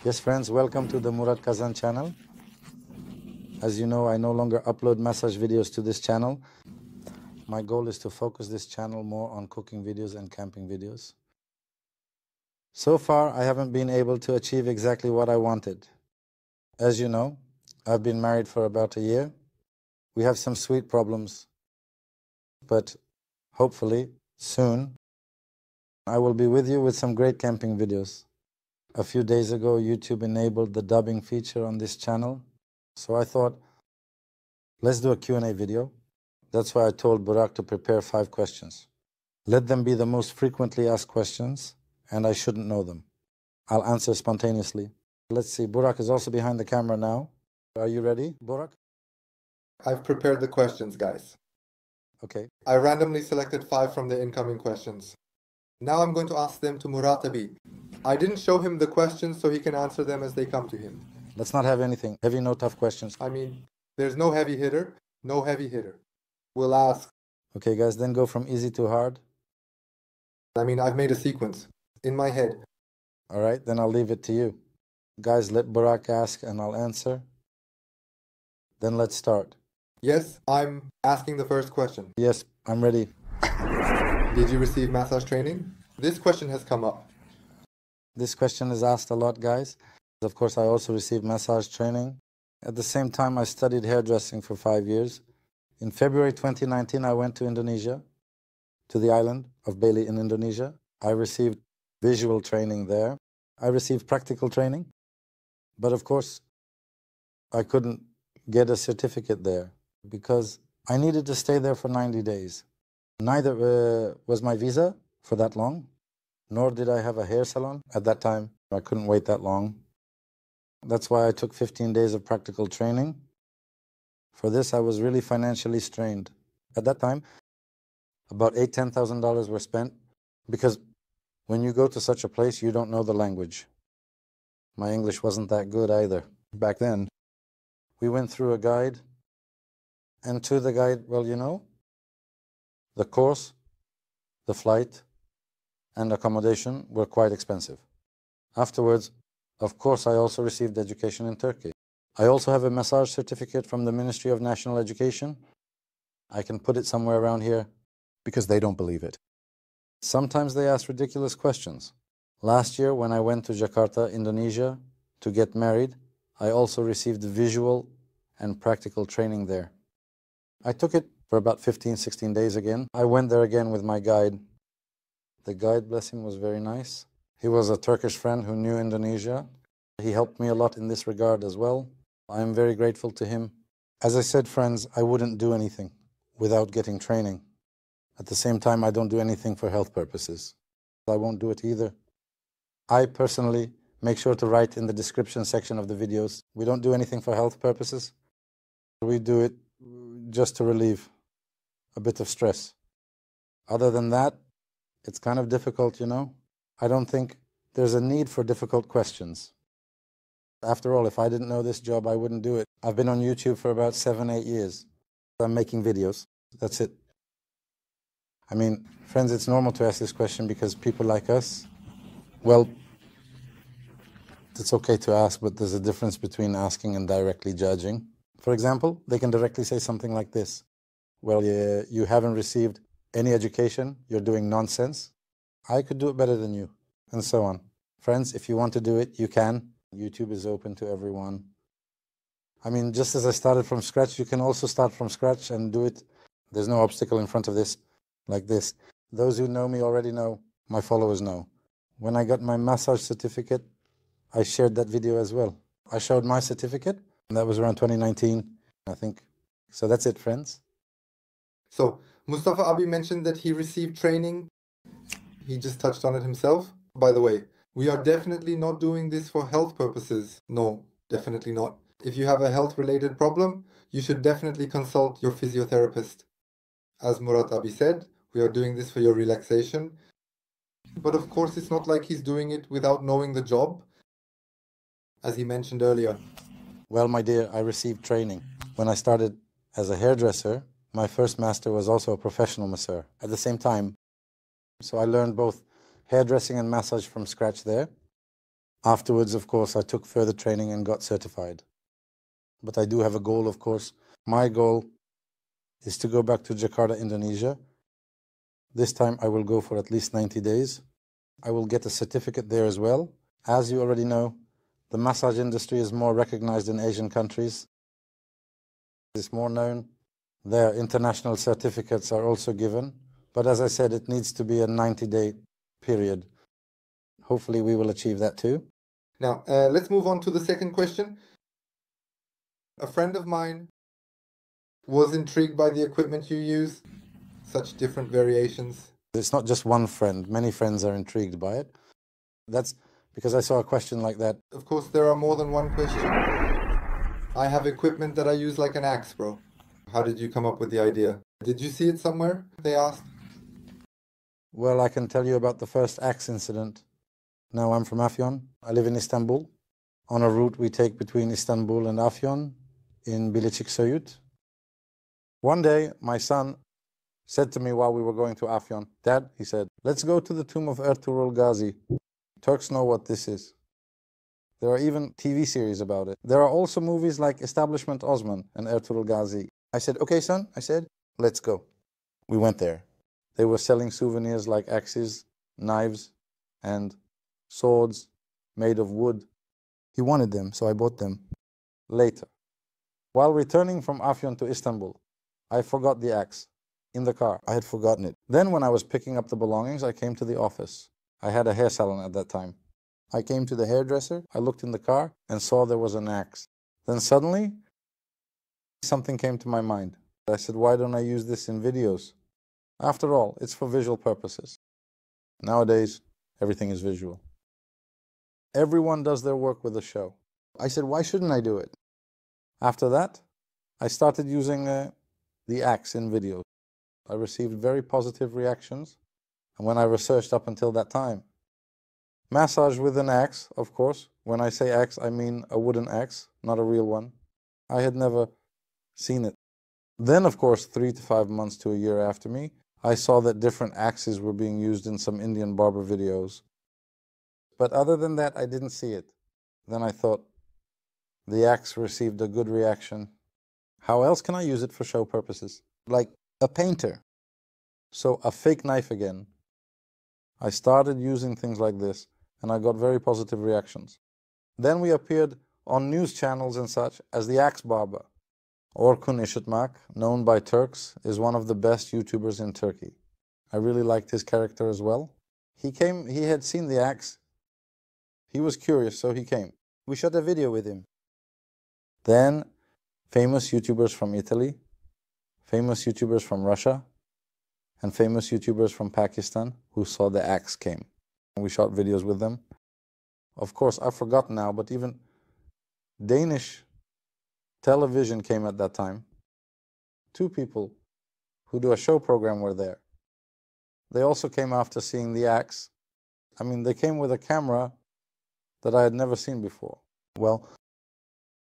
Yes friends, welcome to the Murad Kazan channel. As you know, I no longer upload massage videos to this channel. My goal is to focus this channel more on cooking videos and camping videos. So far, I haven't been able to achieve exactly what I wanted. As you know, I've been married for about a year. We have some sweet problems, but hopefully soon I will be with you with some great camping videos. A few days ago, YouTube enabled the dubbing feature on this channel. So I thought, let's do a Q&A video. That's why I told Burak to prepare 5 questions. Let them be the most frequently asked questions, and I shouldn't know them. I'll answer spontaneously. Let's see, Burak is also behind the camera now. Are you ready, Burak? I've prepared the questions, guys. Okay. I randomly selected 5 from the incoming questions. Now I'm going to ask them to Muratabi. I didn't show him the questions so he can answer them as they come to him. Let's not have anything heavy, no tough questions. I mean, there's no heavy hitter, no heavy hitter. We'll ask. Okay, guys, then go from easy to hard. I've made a sequence in my head. All right, then I'll leave it to you. Guys, let Burak ask and I'll answer. Then let's start. Yes, I'm asking the first question. Yes, I'm ready. Did you receive massage training? This question has come up. This question is asked a lot, guys. Of course, I also received massage training. At the same time, I studied hairdressing for 5 years. In February 2019, I went to Indonesia, to the island of Bali in Indonesia. I received visual training there. I received practical training. But of course, I couldn't get a certificate there because I needed to stay there for 90 days. Neither was my visa for that long, nor did I have a hair salon at that time. I couldn't wait that long. That's why I took 15 days of practical training. For this, I was really financially strained. At that time, about $8,000-$10,000 were spent because when you go to such a place, you don't know the language. My English wasn't that good either back then. We went through a guide, and to the guide, well, you know, the course, the flight, and accommodation were quite expensive. Afterwards, of course, I also received education in Turkey. I also have a massage certificate from the Ministry of National Education. I can put it somewhere around here because they don't believe it. Sometimes they ask ridiculous questions. Last year, when I went to Jakarta, Indonesia, to get married, I also received visual and practical training there. I took it for about 15, 16 days again. I went there again with my guide. The guide, bless him, was very nice. He was a Turkish friend who knew Indonesia. He helped me a lot in this regard as well. I am very grateful to him. As I said, friends, I wouldn't do anything without getting training. At the same time, I don't do anything for health purposes. I won't do it either. I personally make sure to write in the description section of the videos. We don't do anything for health purposes. We do it just to relieve a bit of stress. Other than that, it's kind of difficult, you know. I don't think there's a need for difficult questions. After all, if I didn't know this job, I wouldn't do it. I've been on YouTube for about 7-8 years. I'm making videos. That's it. I mean, friends, it's normal to ask this question because people like us, well, it's okay to ask, but there's a difference between asking and directly judging. For example, they can directly say something like this. Well, you haven't received any education, you're doing nonsense. I could do it better than you, and so on. Friends, if you want to do it, you can. YouTube is open to everyone. I mean, just as I started from scratch, you can also start from scratch and do it. There's no obstacle in front of this, like this. Those who know me already know, my followers know. When I got my massage certificate, I shared that video as well. I showed my certificate, and that was around 2019, I think. So that's it, friends. So, Mustafa Abi mentioned that he received training. He just touched on it himself. By the way, we are definitely not doing this for health purposes. No, definitely not. If you have a health-related problem, you should definitely consult your physiotherapist. As Murat Abi said, we are doing this for your relaxation. But of course, it's not like he's doing it without knowing the job, as he mentioned earlier. Well, my dear, I received training. When I started as a hairdresser, my first master was also a professional masseur at the same time. So I learned both hairdressing and massage from scratch there. Afterwards, of course, I took further training and got certified. But I do have a goal, of course. My goal is to go back to Jakarta, Indonesia. This time I will go for at least 90 days. I will get a certificate there as well. As you already know, the massage industry is more recognized in Asian countries. It's more known. Their international certificates are also given. But as I said, it needs to be a 90-day period. Hopefully we will achieve that too. Now, let's move on to the second question. A friend of mine was intrigued by the equipment you use, such different variations. It's not just one friend. Many friends are intrigued by it. That's because I saw a question like that. Of course, there are more than one question. I have equipment that I use like an axe, bro. How did you come up with the idea? Did you see it somewhere? They asked. Well, I can tell you about the first axe incident. Now, I'm from Afyon. I live in Istanbul. On a route we take between Istanbul and Afyon in Bilecik Söğüt. One day, my son said to me while we were going to Afyon, "Dad," he said, "let's go to the tomb of Ertuğrul Gazi. Turks know what this is." There are even TV series about it. There are also movies like Establishment Osman and Ertuğrul Gazi. I said, "Okay, son," I said, "let's go." We went there. They were selling souvenirs like axes, knives, and swords made of wood. He wanted them, so I bought them. Later, while returning from Afyon to Istanbul, I forgot the axe in the car. I had forgotten it. Then when I was picking up the belongings, I came to the office. I had a hair salon at that time. I came to the hairdresser, I looked in the car and saw there was an axe. Then suddenly, something came to my mind. I said, why don't I use this in videos? After all, it's for visual purposes. Nowadays, everything is visual. Everyone does their work with a show. I said, why shouldn't I do it? After that, I started using the axe in videos. I received very positive reactions. And when I researched up until that time, massage with an axe, of course. When I say axe, I mean a wooden axe, not a real one. I had never seen it. Then, of course, 3 to 5 months to a year after me, I saw that different axes were being used in some Indian barber videos. But other than that, I didn't see it. Then I thought, the axe received a good reaction. How else can I use it for show purposes? Like a painter. So a fake knife again. I started using things like this, and I got very positive reactions. Then we appeared on news channels and such as the Axe Barber. Orkun Işıtmak, known by Turks, is one of the best YouTubers in Turkey. I really liked his character as well. He had seen the axe. He was curious, so he came. We shot a video with him. Then, famous YouTubers from Italy, famous YouTubers from Russia, and famous YouTubers from Pakistan who saw the axe came. We shot videos with them. Of course, I forgot now, but even Danish television came at that time. 2 people who do a show program were there. They also came after seeing the axe. I mean, they came with a camera that I had never seen before. Well,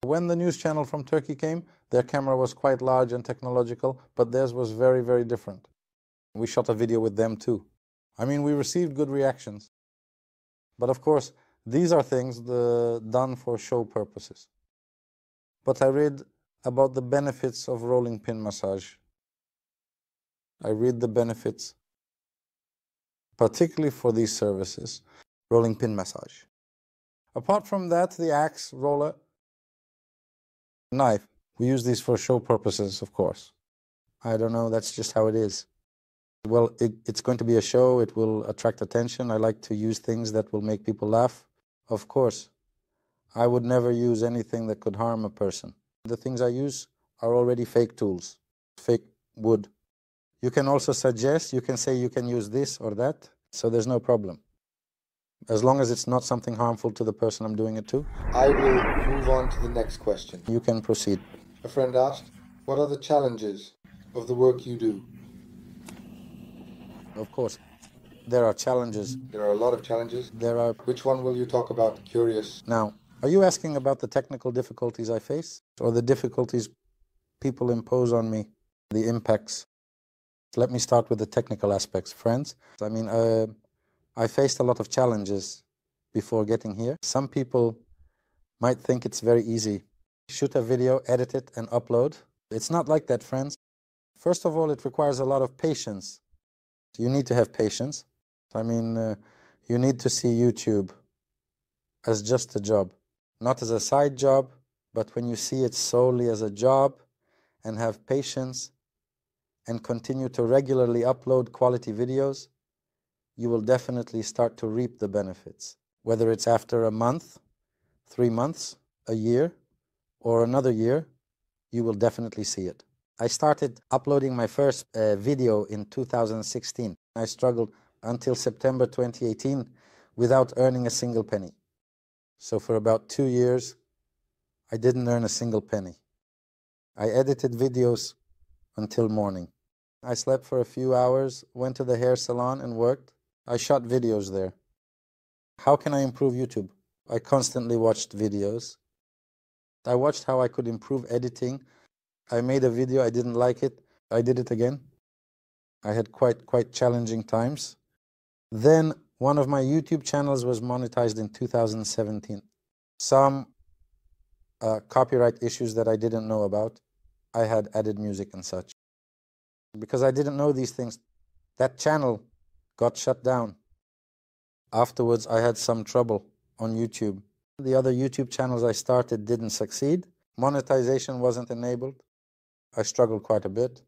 when the news channel from Turkey came, their camera was quite large and technological, but theirs was very, very different. We shot a video with them too. I mean, we received good reactions. But of course, these are things done for show purposes. But I read about the benefits of rolling pin massage. I read the benefits, particularly for these services, rolling pin massage. Apart from that, the axe, roller, knife, we use these for show purposes, of course. I don't know, that's just how it is. Well, it's going to be a show, it will attract attention. I like to use things that will make people laugh. Of course, I would never use anything that could harm a person. The things I use are already fake tools, fake wood. You can also suggest, you can say you can use this or that, so there's no problem. As long as it's not something harmful to the person I'm doing it to. I will move on to the next question. You can proceed. A friend asked, what are the challenges of the work you do? Of course, there are challenges. There are a lot of challenges. There are. Which one will you talk about? Curious. Now, are you asking about the technical difficulties I face, or the difficulties people impose on me, the impacts? Let me start with the technical aspects, friends. I mean, I faced a lot of challenges before getting here. Some people might think it's very easy. Shoot a video, edit it, and upload. It's not like that, friends. First of all, it requires a lot of patience. You need to have patience. I mean, you need to see YouTube as just a job, not as a side job, but when you see it solely as a job and have patience and continue to regularly upload quality videos, you will definitely start to reap the benefits. Whether it's after a month, 3 months, a year, or another year, you will definitely see it. I started uploading my first video in 2016. I struggled until September 2018 without earning a single penny. So for about 2 years, I didn't earn a single penny. I edited videos until morning. I slept for a few hours, went to the hair salon and worked. I shot videos there. How can I improve YouTube? I constantly watched videos. I watched how I could improve editing. I made a video, I didn't like it. I did it again. I had quite challenging times. Then one of my YouTube channels was monetized in 2017. Some copyright issues that I didn't know about. I had added music and such. Because I didn't know these things, that channel got shut down. Afterwards, I had some trouble on YouTube. The other YouTube channels I started didn't succeed. Monetization wasn't enabled. I struggled quite a bit.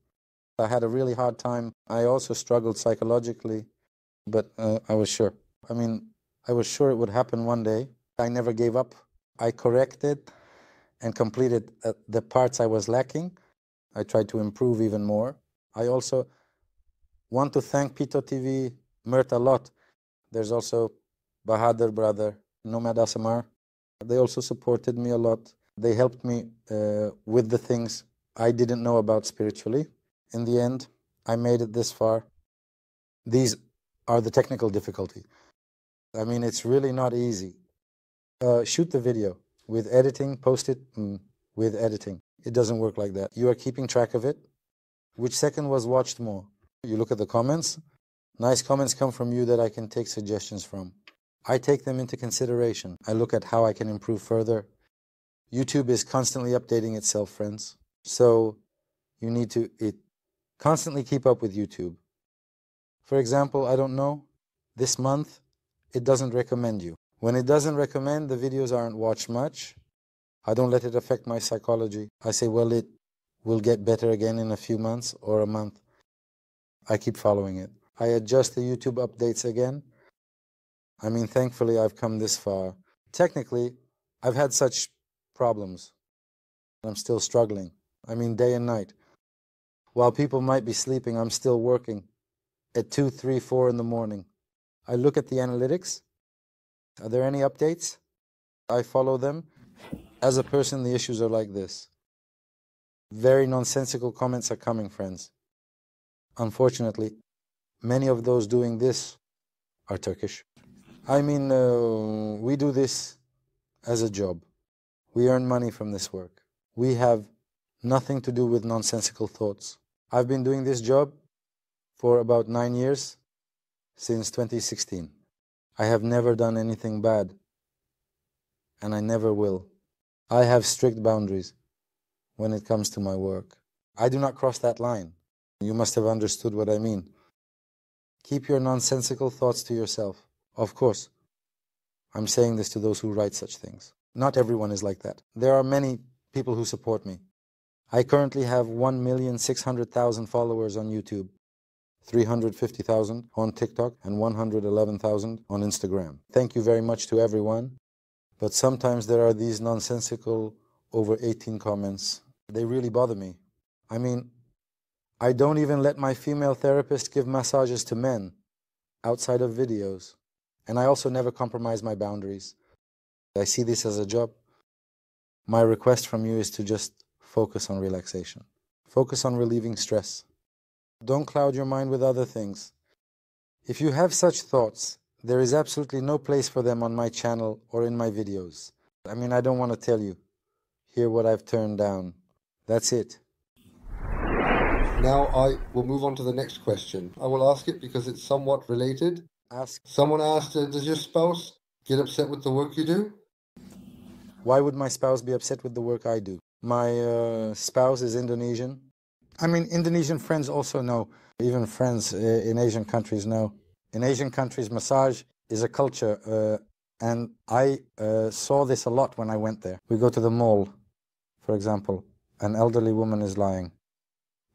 I had a really hard time. I also struggled psychologically, but I was sure. I was sure it would happen one day. I never gave up. I corrected and completed the parts I was lacking. I tried to improve even more. I also want to thank Pito TV, Mert a lot. There's also Bahadur brother, Nomad Asamar. They also supported me a lot. They helped me with the things I didn't know about spiritually. In the end, I made it this far. These are the technical difficulty. I mean, it's really not easy. Shoot the video with editing, post it with editing. It doesn't work like that. You are keeping track of it. Which second was watched more? You look at the comments. Nice comments come from you that I can take suggestions from. I take them into consideration. I look at how I can improve further. YouTube is constantly updating itself, friends. So you need to constantly keep up with YouTube. For example, I don't know, this month, it doesn't recommend you. When it doesn't recommend, the videos aren't watched much. I don't let it affect my psychology. I say, well, it will get better again in a few months or a month. I keep following it. I adjust the YouTube updates again. I mean, thankfully, I've come this far. Technically, I've had such problems. I'm still struggling. I mean, day and night. While people might be sleeping, I'm still working at 2, 3, 4 in the morning. I look at the analytics. Are there any updates? I follow them. As a person, the issues are like this. Very nonsensical comments are coming, friends. Unfortunately, many of those doing this are Turkish. I mean, we do this as a job. We earn money from this work. We have nothing to do with nonsensical thoughts. I've been doing this job for about 9 years, since 2016. I have never done anything bad, and I never will. I have strict boundaries when it comes to my work. I do not cross that line. You must have understood what I mean. Keep your nonsensical thoughts to yourself. Of course, I'm saying this to those who write such things. Not everyone is like that. There are many people who support me. I currently have 1,600,000 followers on YouTube, 350,000 on TikTok, and 111,000 on Instagram. Thank you very much to everyone. But sometimes there are these nonsensical over 18 comments. They really bother me. I mean, I don't even let my female therapist give massages to men outside of videos. And I also never compromise my boundaries. I see this as a job. My request from you is to just focus on relaxation. Focus on relieving stress. Don't cloud your mind with other things. If you have such thoughts, there is absolutely no place for them on my channel or in my videos. I mean, I don't want to tell you. Hear what I've turned down. That's it. Now I will move on to the next question. I will ask it because it's somewhat related. Ask. Someone asked, does your spouse get upset with the work you do? Why would my spouse be upset with the work I do? My spouse is Indonesian. I mean, Indonesian friends also know, even friends in Asian countries know. In Asian countries, massage is a culture, and I saw this a lot when I went there. We go to the mall, for example. An elderly woman is lying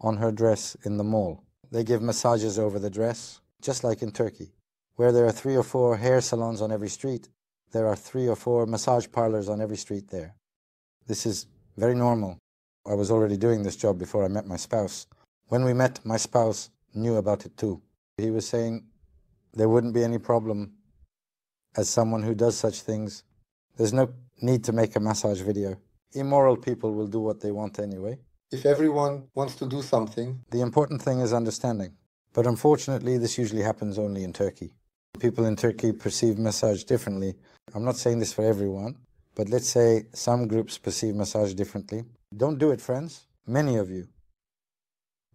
on her dress in the mall. They give massages over the dress, just like in Turkey, where there are 3 or 4 hair salons on every street. There are 3 or 4 massage parlors on every street there. This is very normal. I was already doing this job before I met my spouse. When we met, my spouse knew about it too. He was saying there wouldn't be any problem. As someone who does such things, there's no need to make a massage video. Immoral people will do what they want anyway. If everyone wants to do something, the important thing is understanding. But unfortunately, this usually happens only in Turkey. People in Turkey perceive massage differently. I'm not saying this for everyone, but let's say some groups perceive massage differently. Don't do it, friends. Many of you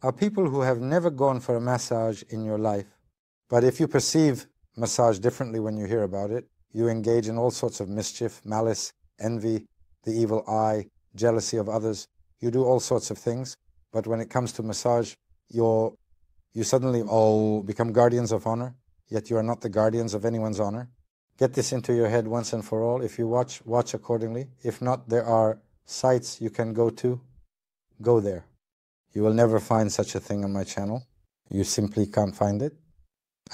are people who have never gone for a massage in your life. But if you perceive massage differently when you hear about it, you engage in all sorts of mischief, malice, envy, the evil eye, jealousy of others. You do all sorts of things. But when it comes to massage, you suddenly all become guardians of honor, yet you are not the guardians of anyone's honor. Get this into your head once and for all. If you watch accordingly. If not, there are sites you can go to. Go there. You will never find such a thing on my channel. You simply can't find it.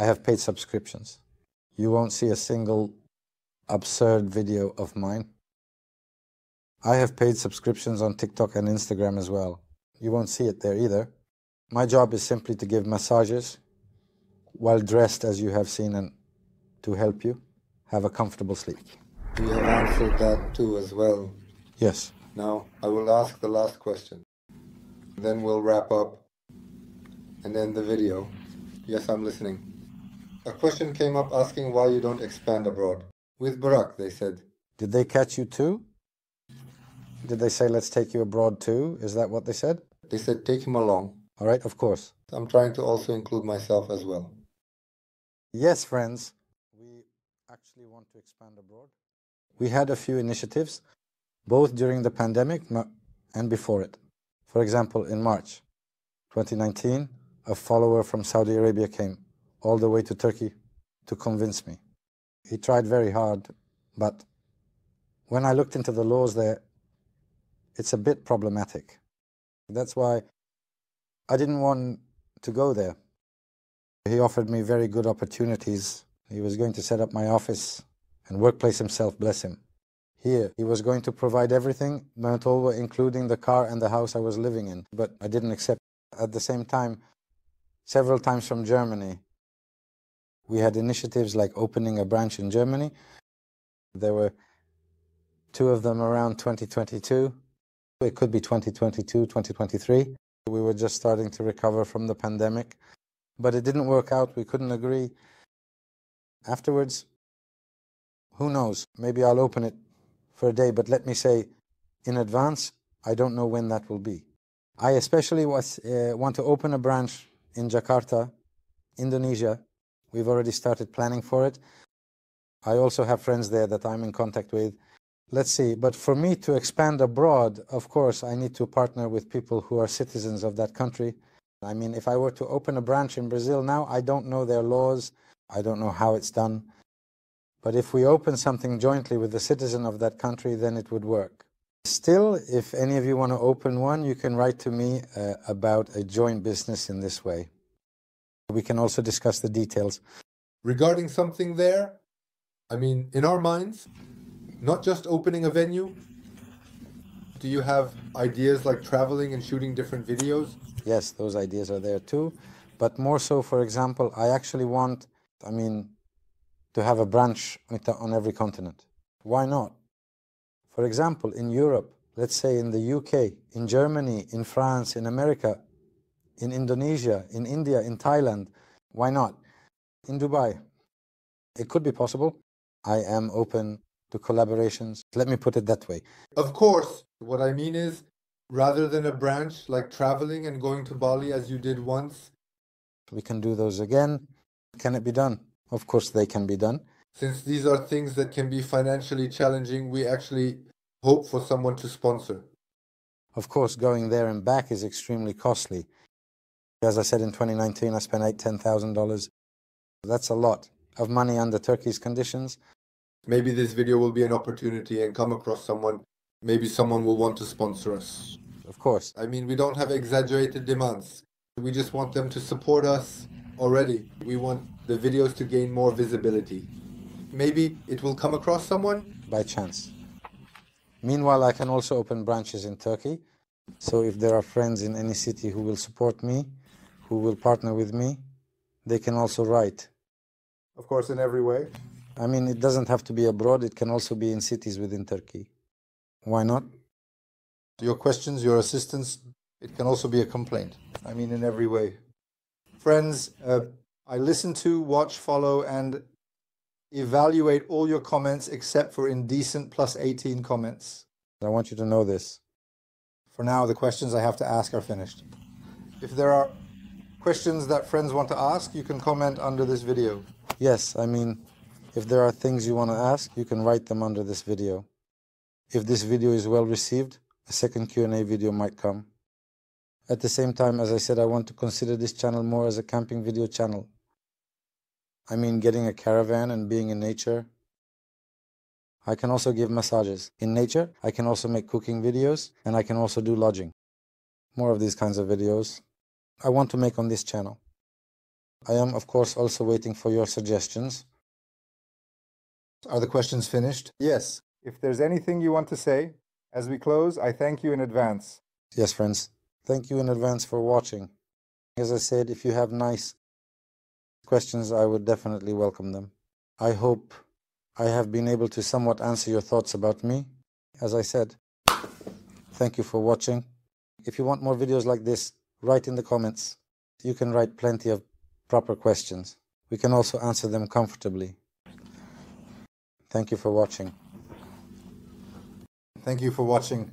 I have paid subscriptions. You won't see a single absurd video of mine. I have paid subscriptions on TikTok and Instagram as well. You won't see it there either. My job is simply to give massages while dressed as you have seen and to help you have a comfortable sleep. you have answered that too as well. Yes. Now, I will ask the last question. Then we'll wrap up and end the video. Yes, I'm listening. A question came up asking why you don't expand abroad. With Barak, they said. Did they catch you too? Did they say, let's take you abroad too? Is that what they said? They said, take him along. All right, of course. I'm trying to also include myself as well. Yes, friends. We actually want to expand abroad. We had a few initiatives, both during the pandemic and before it. For example, in March 2019, a follower from Saudi Arabia came all the way to Turkey to convince me. He tried very hard, but when I looked into the laws there, it's a bit problematic. That's why I didn't want to go there. He offered me very good opportunities. He was going to set up my office and workplace himself, bless him. Here, he was going to provide everything, including the car and the house I was living in, but I didn't accept. At the same time, several times from Germany, we had initiatives like opening a branch in Germany. There were 2 of them around 2022. It could be 2022, 2023. We were just starting to recover from the pandemic, but it didn't work out. We couldn't agree. Afterwards, who knows? Maybe I'll open it for a day, but let me say in advance, I don't know when that will be. I especially want to open a branch in Jakarta, Indonesia. We've already started planning for it. I also have friends there that I'm in contact with. Let's see. But for me to expand abroad, of course, I need to partner with people who are citizens of that country. I mean, if I were to open a branch in Brazil now, I don't know their laws. I don't know how it's done. But if we open something jointly with the citizen of that country, then it would work. Still, if any of you want to open one, you can write to me about a joint business in this way. We can also discuss the details. Regarding something there, I mean, in our minds, not just opening a venue. Do you have ideas like traveling and shooting different videos? Yes, those ideas are there too. But more so, for example, I actually want, to have a branch on every continent. Why not? For example, in Europe, let's say in the UK, in Germany, in France, in America, in Indonesia, in India, in Thailand. Why not? In Dubai. It could be possible. I am open to collaborations. Let me put it that way. Of course, what I mean is, rather than a branch like traveling and going to Bali as you did once. We can do those again. Can it be done? Of course they can be done. Since these are things that can be financially challenging, we actually hope for someone to sponsor. Of course, going there and back is extremely costly. As I said, in 2019, I spent $10,000. That's a lot of money under Turkey's conditions. Maybe this video will be an opportunity and come across someone. Maybe someone will want to sponsor us. Of course. I mean, we don't have exaggerated demands. We just want them to support us already. We want the videos to gain more visibility. Maybe it will come across someone? By chance. Meanwhile, I can also open branches in Turkey. So if there are friends in any city who will support me, who will partner with me, they can also write. Of course, in every way. I mean, it doesn't have to be abroad. It can also be in cities within Turkey. Why not? Your questions, your assistance, it can also be a complaint. I mean, in every way. Friends, I listen to, watch, follow, and evaluate all your comments except for indecent plus 18 comments. I want you to know this. For now, the questions I have to ask are finished. If there are questions that friends want to ask, you can comment under this video. Yes, I mean, if there are things you want to ask, you can write them under this video. If this video is well received, a second Q&A video might come. At the same time, as I said, I want to consider this channel more as a camping video channel. I mean, getting a caravan and being in nature. I can also give massages. In nature, I can also make cooking videos, and I can also do lodging. More of these kinds of videos I want to make on this channel. I am, of course, also waiting for your suggestions. Are the questions finished? Yes. If there's anything you want to say, as we close, I thank you in advance. Yes, friends. Thank you in advance for watching. As I said, if you have nice questions, I would definitely welcome them. I hope I have been able to somewhat answer your thoughts about me. As I said, thank you for watching. If you want more videos like this, write in the comments. You can write plenty of proper questions. We can also answer them comfortably. Thank you for watching. Thank you for watching.